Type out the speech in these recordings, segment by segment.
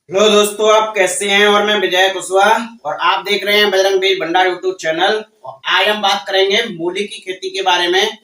Hello दोस्तों, आप कैसे हैं। और मैं विजय कुशवाहा और आप देख रहे हैं बजरंग बीर भंडार यूट्यूब चैनल। और आज हम बात करेंगे मूली की खेती के बारे में।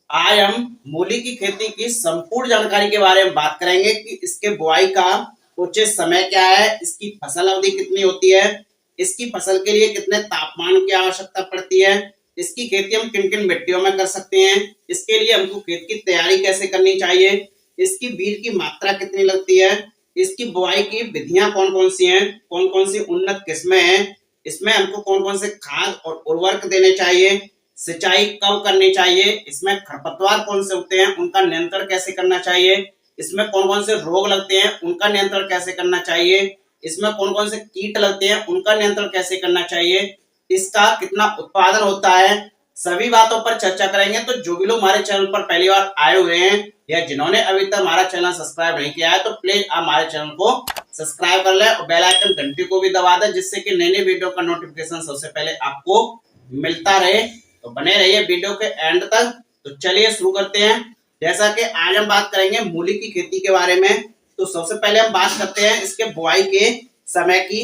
आज हम मूली की खेती की संपूर्ण जानकारी के बारे में बात करेंगे कि इसके बुआई का उचित समय क्या है, इसकी फसल अवधि कितनी होती है, इसकी फसल के लिए कितने तापमान की आवश्यकता पड़ती है, इसकी खेती हम किन किन मिट्टियों में कर सकते हैं, इसके लिए हमको खेत की तैयारी कैसे करनी चाहिए, इसकी बीज की मात्रा कितनी लगती है, इसकी बुआई की विधियां कौन कौन सी हैं, कौन कौन सी उन्नत किस्में हैं, इसमें हमको कौन कौन से खाद और उर्वरक देने चाहिए, सिंचाई कब करनी चाहिए, इसमें खरपतवार कौन से होते हैं उनका नियंत्रण कैसे करना चाहिए, इसमें कौन कौन से रोग लगते हैं उनका नियंत्रण कैसे करना चाहिए, इसमें कौन कौन से कीट लगते हैं उनका नियंत्रण कैसे करना चाहिए, इसका कितना उत्पादन होता है, सभी बातों पर चर्चा करेंगे। तो जो भी लोग हमारे चैनल पर पहली बार आए हुए हैं या जिन्होंने अभी तक हमारा चैनल सब्सक्राइब नहीं किया है तो प्लीज आप हमारे चैनल को सब्सक्राइब कर लें और बेल आइकन घंटी को भी दबा दें, जिससे कि नई नई वीडियो का नोटिफिकेशन सबसे पहले आपको मिलता रहे। तो बने रहिए वीडियो के एंड तक। तो चलिए शुरू करते हैं। जैसा कि आज हम बात करेंगे मूली की खेती के बारे में, तो सबसे पहले हम बात करते हैं इसके बुआई के समय की।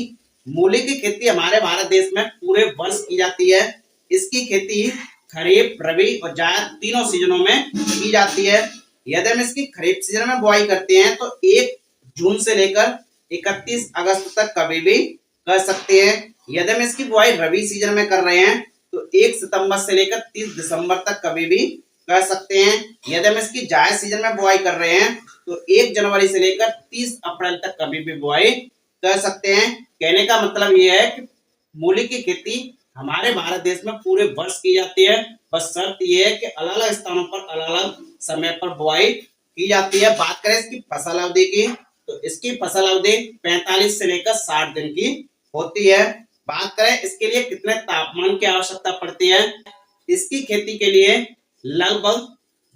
मूली की खेती हमारे भारत देश में पूरे वर्ष की जाती है। इसकी खेती खरीफ, रबी और जायद तीनों सीजनों में की जाती है। यदि हम इसकी खरीफ सीजन में बुआई करते हैं तो 1 जून से लेकर 31 अगस्त तक कभी भी कर सकते हैं। यदि हम इसकी बुआई रबी सीजन में कर रहे हैं तो 1 सितंबर से लेकर 30 दिसंबर तक कभी भी कर सकते हैं। यदि हम इसकी जायद सीजन में बुआई कर रहे हैं तो 1 जनवरी से लेकर 30 अप्रैल तक कभी भी बुआई कर सकते हैं। कहने का मतलब यह है कि मूली की खेती हमारे भारत देश में पूरे वर्ष की जाती है। बस शर्त यह है कि अलग अलग स्थानों पर अलग अलग समय पर बुआई की जाती है। बात करें इसकी फसल अवधि की, तो इसकी फसल अवधि 45 से लेकर 60 दिन की होती है। बात करें इसके लिए कितने तापमान की आवश्यकता पड़ती है, इसकी खेती के लिए लगभग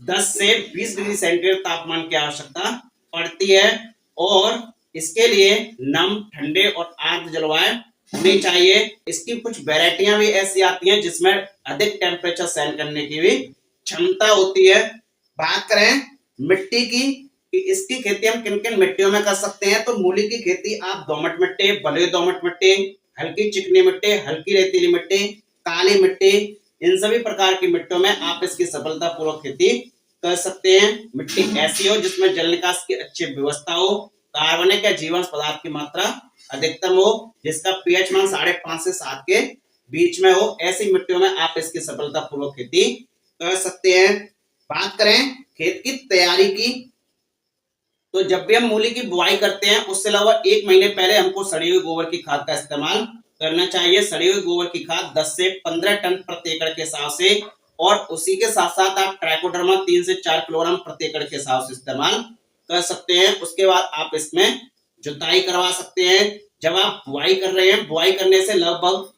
10 से 20 डिग्री सेंटीग्रेड तापमान की आवश्यकता पड़ती है। और इसके लिए नम, ठंडे और आर्द्र जलवायु होनी चाहिए। इसकी कुछ वेराइटियां भी ऐसी आती हैं जिसमें अधिक टेम्परेचर सहन करने की भी क्षमता होती है। बात करें मिट्टी की कि इसकी खेती हम किन किन मिट्टियों में कर सकते हैं, तो मूली की खेती आप दोमट मिट्टी, बलुई दोमट मिट्टी, हल्की चिकनी मिट्टी, हल्की रेतीली मिट्टी, काली मिट्टी, इन सभी प्रकार की मिट्टियों में आप इसकी सफलतापूर्वक खेती कर सकते हैं। मिट्टी ऐसी हो जिसमें जल निकास की अच्छी व्यवस्था हो, कार्बनिक या जीवांश पदार्थ की मात्रा अधिकतम हो, जिसका पीएच मान 5.5 से 7 के बीच में हो, ऐसी मिट्टियों में आप इसकी सफलतापूर्वक खेती कर सकते हैं। बात करें खेत की तैयारी की, तो जब भी हम मूली की बुआई करते हैं उससे लगभग 1 महीने पहले हमको सड़ी हुई गोबर की खाद का इस्तेमाल करना चाहिए। सड़ी हुई गोबर की खाद 10 से 15 टन प्रति एकड़ के हिसाब से, और उसी के साथ साथ आप ट्राइकोडर्मा 3 से 4 किलोग्राम प्रति एकड़ के हिसाब से इस्तेमाल कर सकते हैं। उसके बाद आप इसमें जुताई करवा सकते हैं। जब आप बुआई कर रहे हैं, बुआई करने से लगभग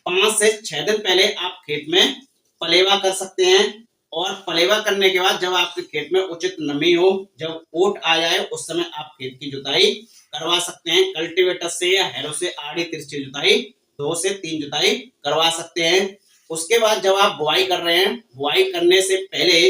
5 से 6 दिन पहले आप खेत में पलेवा कर सकते हैं। और पलेवा करने के बाद जब आपके खेत में उचित नमी हो, जब ओट आ जाए, उस समय आप खेत की जुताई करवा सकते हैं। कल्टीवेटर से या हैरो से आड़ी तिरछी जुताई 2 से 3 जुताई करवा सकते हैं। उसके बाद जब आप बुआई कर रहे हैं, बुआई करने से पहले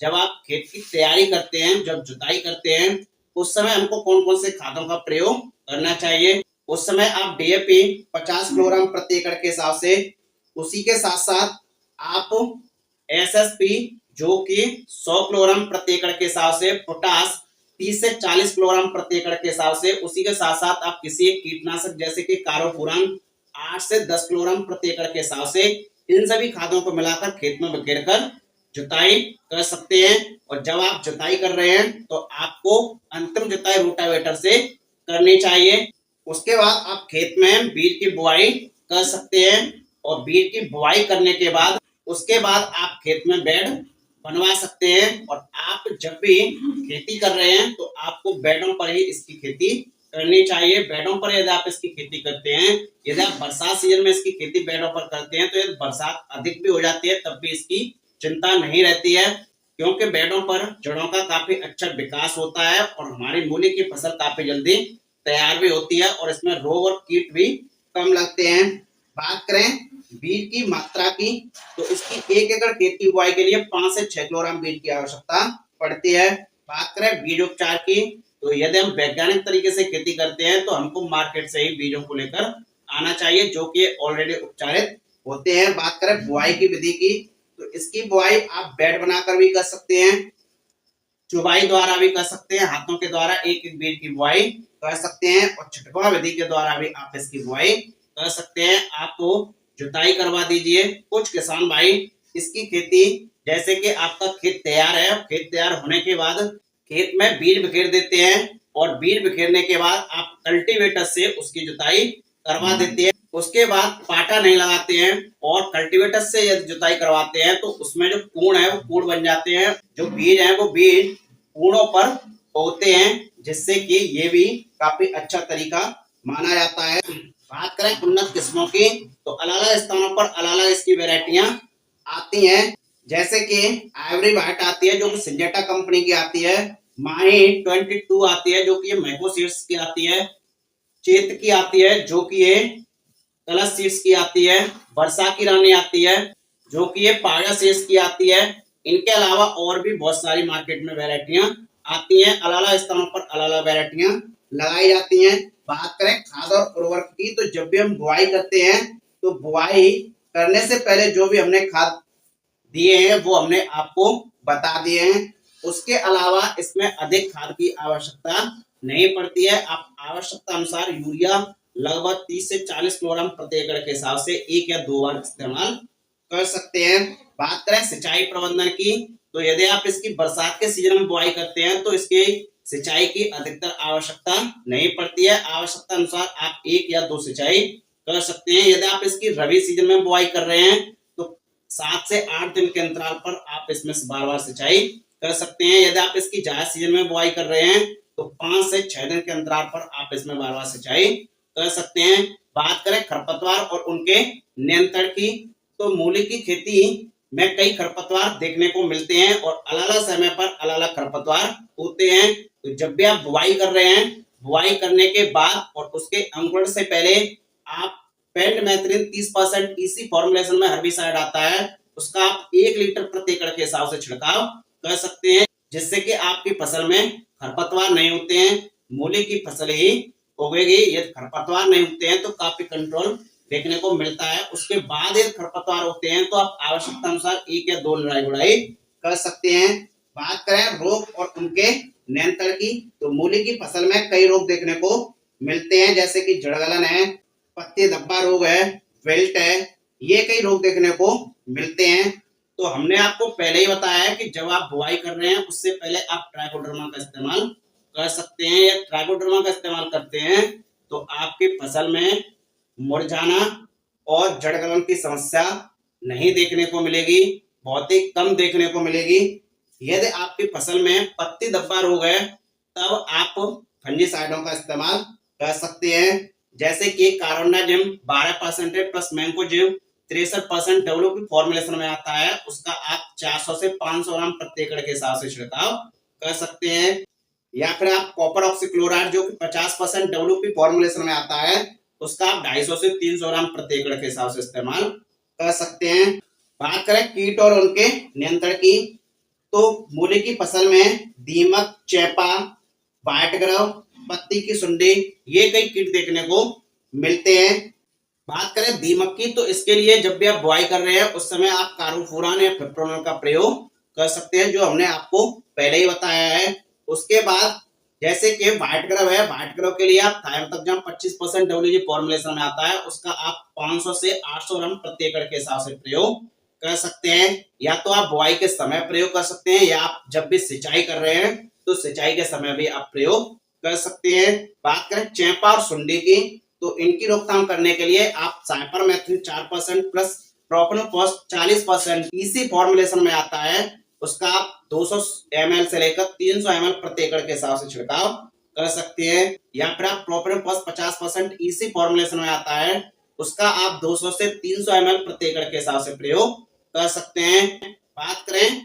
जब आप खेत की तैयारी करते हैं, जब जुताई करते हैं, उस समय हमको कौन कौन से खादों का प्रयोग करना चाहिए। उस समय आप डीएपी 50 किलोग्राम प्रति एकड़ के हिसाब से, उसी के साथ साथ आप एसएसपी जो कि 100 किलोग्राम प्रति एकड़ के हिसाब से, पोटास 30 से 40 किलोग्राम प्रति एकड़ के हिसाब से, उसी के साथ साथ आप किसी एक कीटनाशक जैसे कि कार्बोफुरान 8 से 10 किलोग्राम प्रति एकड़ के हिसाब से, इन सभी खादों को मिलाकर खेत में बिखेर कर जुताई कर सकते हैं। और जब आप जुताई कर रहे हैं तो आपको अंतिम जुताई रोटावेटर से करनी चाहिए। उसके बाद आप खेत में बीज की बुआई कर सकते हैं। और बीज की बुआई करने के बाद उसके बाद आप खेत में बेड बनवा सकते हैं। और आप जब भी खेती कर रहे हैं तो आपको बेडों पर ही इसकी खेती करनी चाहिए। बेडों पर यदि आप इसकी खेती करते हैं, यदि आप बरसात सीजन में इसकी खेती बेडों पर करते हैं तो यदि बरसात अधिक भी हो जाती है तब भी इसकी चिंता नहीं रहती है, क्योंकि बेडों पर जड़ों का काफी अच्छा विकास होता है और हमारी मूली की फसल काफी जल्दी तैयार भी होती है और इसमें रोग और कीट भी कम लगते हैं। बात करें बीज की मात्रा की, तो इसकी 1 एकड़ खेत की बुआई के लिए 5 से 6 किलोग्राम बीज की आवश्यकता पड़ती है। बात करें बीज उपचार की, तो यदि हम वैज्ञानिक तरीके से खेती करते हैं तो हमको मार्केट से ही बीजों को लेकर आना चाहिए, जो कि ऑलरेडी उपचारित होते हैं। बात करें बुआई की विधि की, तो इसकी बुआई आप बेड बनाकर भी कर सकते हैं, चुबाई द्वारा भी कर सकते हैं, हाथों के द्वारा एक एक बीज की बुआई कर सकते हैं, और छिटकाव विधि के द्वारा भी आप इसकी बुआई कर सकते हैं। आपको जुताई करवा दीजिए। कुछ किसान भाई इसकी खेती, जैसे कि आपका खेत तैयार है, खेत तैयार होने के बाद खेत में बीज बिखेर देते हैं, और बीज बिखेरने के बाद आप कल्टीवेटर से उसकी जुताई करवा देते हैं। उसके बाद पाटा नहीं लगाते हैं, और कल्टीवेटर से यदि जुताई करवाते हैं तो उसमें जो कूड़ है वो कूड़ बन जाते हैं, जो बीज है वो बीज कूड़ों पर होते हैं, जिससे कि ये भी काफी अच्छा तरीका माना जाता है। बात करें उन्नत किस्मों की, तो अलग अलग स्थानों पर अलग अलग इसकी वेराइटियां आती हैं, जैसे कि आइवरी व्हाइट आती है जो कि सिंजेंटा कंपनी की आती है, माही 22 आती है जो कि ये मैको सीड्स की आती है, चेत की आती है जो कि ये कलश सीड्स की आती है, वर्षा की रानी आती है जो कि ये पाया सीड्स की आती है। इनके अलावा और भी बहुत सारी मार्केट में वैरायटियां आती हैं, अलग अलग स्थानों पर अलग अलग वैरायटियां लगाई जाती हैं। बात करें खाद और उर्वरक की, तो जब भी हम बुआई करते हैं तो बुआई करने से पहले जो भी हमने खाद दिए हैं वो हमने आपको बता दिए हैं। उसके अलावा इसमें अधिक खाद की आवश्यकता नहीं पड़ती है। आप आवश्यकता अनुसार यूरिया लगभग 30 से 40 किलोग्राम प्रति एकड़ के हिसाब से 1 या 2 बार इस्तेमाल कर सकते हैं। बात करें सिंचाई प्रबंधन की, तो यदि आप इसकी बरसात के सीजन में बुआई करते हैं तो इसकी सिंचाई की अधिकतर आवश्यकता नहीं पड़ती है। आवश्यकता अनुसार आप 1 या 2 सिंचाई कर सकते हैं। यदि आप इसकी रबी सीजन में बुआई कर रहे हैं तो 7 से 8 दिन के अंतराल पर आप इसमें से बार-बार सिंचाई कर सकते हैं। यदि आप इसकी जायद सीजन में बुआई कर रहे हैं तो 5 से 6 दिन के अंतराल पर आप इसमें बार-बार सिंचाई कर सकते हैं। बात करें खरपतवार और उनके नियंत्रण की, तो मूली की खेती में कई खरपतवार देखने को मिलते हैं, और अलग अलग समय पर अलग अलग खरपतवार होते हैं। तो जब भी आप बुआई कर रहे हैं, बुआई करने के बाद और उसके अंकुरण से पहले आप पेंटमेथ्रिन 30% ईसी फॉर्मुलेशन में हर्बिसाइड आता है, उसका आप 1 लीटर प्रति एकड़ के हिसाब से छिड़काव कर सकते हैं, जिससे कि आपकी फसल में खरपतवार नहीं होते हैं, मूली की फसल ही उगेगी। यदि खरपतवार नहीं होते हैं तो काफी कंट्रोल देखने को मिलता है। उसके बाद यदि खरपतवार होते हैं तो आप आवश्यकता अनुसार 1 या 2 लड़ाई गुड़ाई कर सकते हैं। बात करें रोग और उनके नियंत्रण की, तो मूली की फसल में कई रोग देखने को मिलते हैं, जैसे कि जड़गलन है, पत्ती धब्बा रोग है, विल्ट है, ये कई रोग देखने को मिलते हैं। तो हमने आपको पहले ही बताया है कि जब आप बुआई कर रहे हैं उससे पहले आप ट्राइकोडर्मा का इस्तेमाल कर सकते हैं, या ट्राइकोडर्मा का इस्तेमाल करते हैं तो आपकी फसल में मुरझाना और जड़गलन की समस्या नहीं देखने को मिलेगी, बहुत ही कम देखने को मिलेगी। यदि आपकी फसल में पत्ती धब्बा रोग है तब आप फंजीसाइडों का इस्तेमाल कर सकते हैं, जैसे कि कार्बोनाजिम 12% प्लस मैंकोजिब 63% WP फॉर्मुलेशन में आता है, उसका आप 400 से 500 ग्राम प्रति एकड़ के हिसाब से छिड़काव कर सकते हैं। या फिर आप कॉपर ऑक्सीक्लोराइड जो कि 50% WP फॉर्मुलेशन में आता है, उसका आप 250 से 300 ग्राम प्रति एकड़ के हिसाब से इस्तेमाल कर सकते हैं। बात करें कीट और उनके नियंत्रण की, तो मूली की फसल में दीमक, चेपा, व्हाइट ग्रव, पत्ती की सुंडी, ये कई कीट देखने को मिलते हैं। बात करें दीमक की, तो इसके लिए जब भी आप बुआई कर रहे हैं उस समय आप कार्बोफ्यूरॉन या फिप्रोनल का प्रयोग कर सकते हैं, जो हमने आपको पहले ही बताया है। उसके बाद जैसे कि व्हाइट ग्रव है, व्हाइट ग्रव के लिए आप थायोमेथाक्सम 25% WG फॉर्मुलेशन में आता है, उसका आप 500 से 800 ग्राम प्रति एकड़ के हिसाब से प्रयोग कर सकते हैं। या तो आप बुआई के समय प्रयोग कर सकते हैं, या आप जब भी सिंचाई कर रहे हैं तो सिंचाई के समय भी आप प्रयोग कर सकते हैं। बात करें चेपा और सुंडी की, तो इनकी रोकथाम करने के लिए आप साइपरमेथ्रिन 4% प्लस प्रोपेनोफॉस 40% ईसी फॉर्मुलेशन में आता है, उसका आप 200 ml से लेकर 300 ml प्रति एकड़ के हिसाब से छिड़काव कर सकते हैं। या फिर आप प्रोपेनोफॉस 50% ईसी फॉर्मुलेशन में आता है, उसका आप 200 से 300 ml प्रति एकड़ के हिसाब से प्रयोग कर सकते हैं। बात करें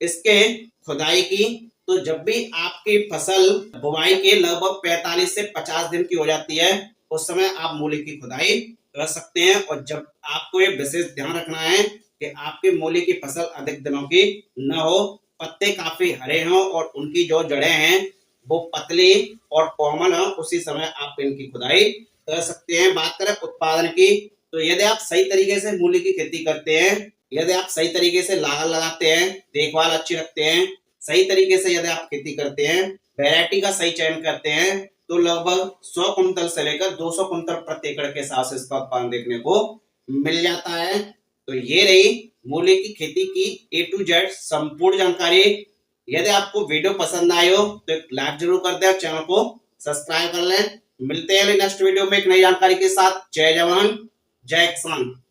इसके खुदाई की, तो जब भी आपकी फसल बुआई के लगभग 45 से 50 दिन की हो जाती है उस समय आप मूली की खुदाई कर सकते हैं। और जब आपको एक विशेष ध्यान रखना है कि आपकी मूली की फसल अधिक दिनों की न हो, पत्ते काफी हरे हों और उनकी जो जड़ें हैं वो पतली और कॉमन है, उसी समय आप इनकी खुदाई कर सकते हैं। बात करें उत्पादन की, तो यदि आप सही तरीके से मूली की खेती करते हैं, यदि आप सही तरीके से लागत लगाते हैं, देखभाल अच्छी रखते हैं, सही तरीके से यदि आप खेती करते हैं, वैरायटी का सही चयन करते हैं, तो लगभग 100 कुंतल से लेकर 200 कुंतल प्रति एकड़ के हिसाब से इसका उत्पादन देखने को मिल जाता है। तो ये रही मूली की खेती की A to Z संपूर्ण जानकारी। यदि आपको वीडियो पसंद आए हो तो एक लाइक जरूर कर दें, चैनल को सब्सक्राइब कर लें। मिलते हैं नेक्स्ट वीडियो में एक नई जानकारी के साथ। जय जवान जय किसान।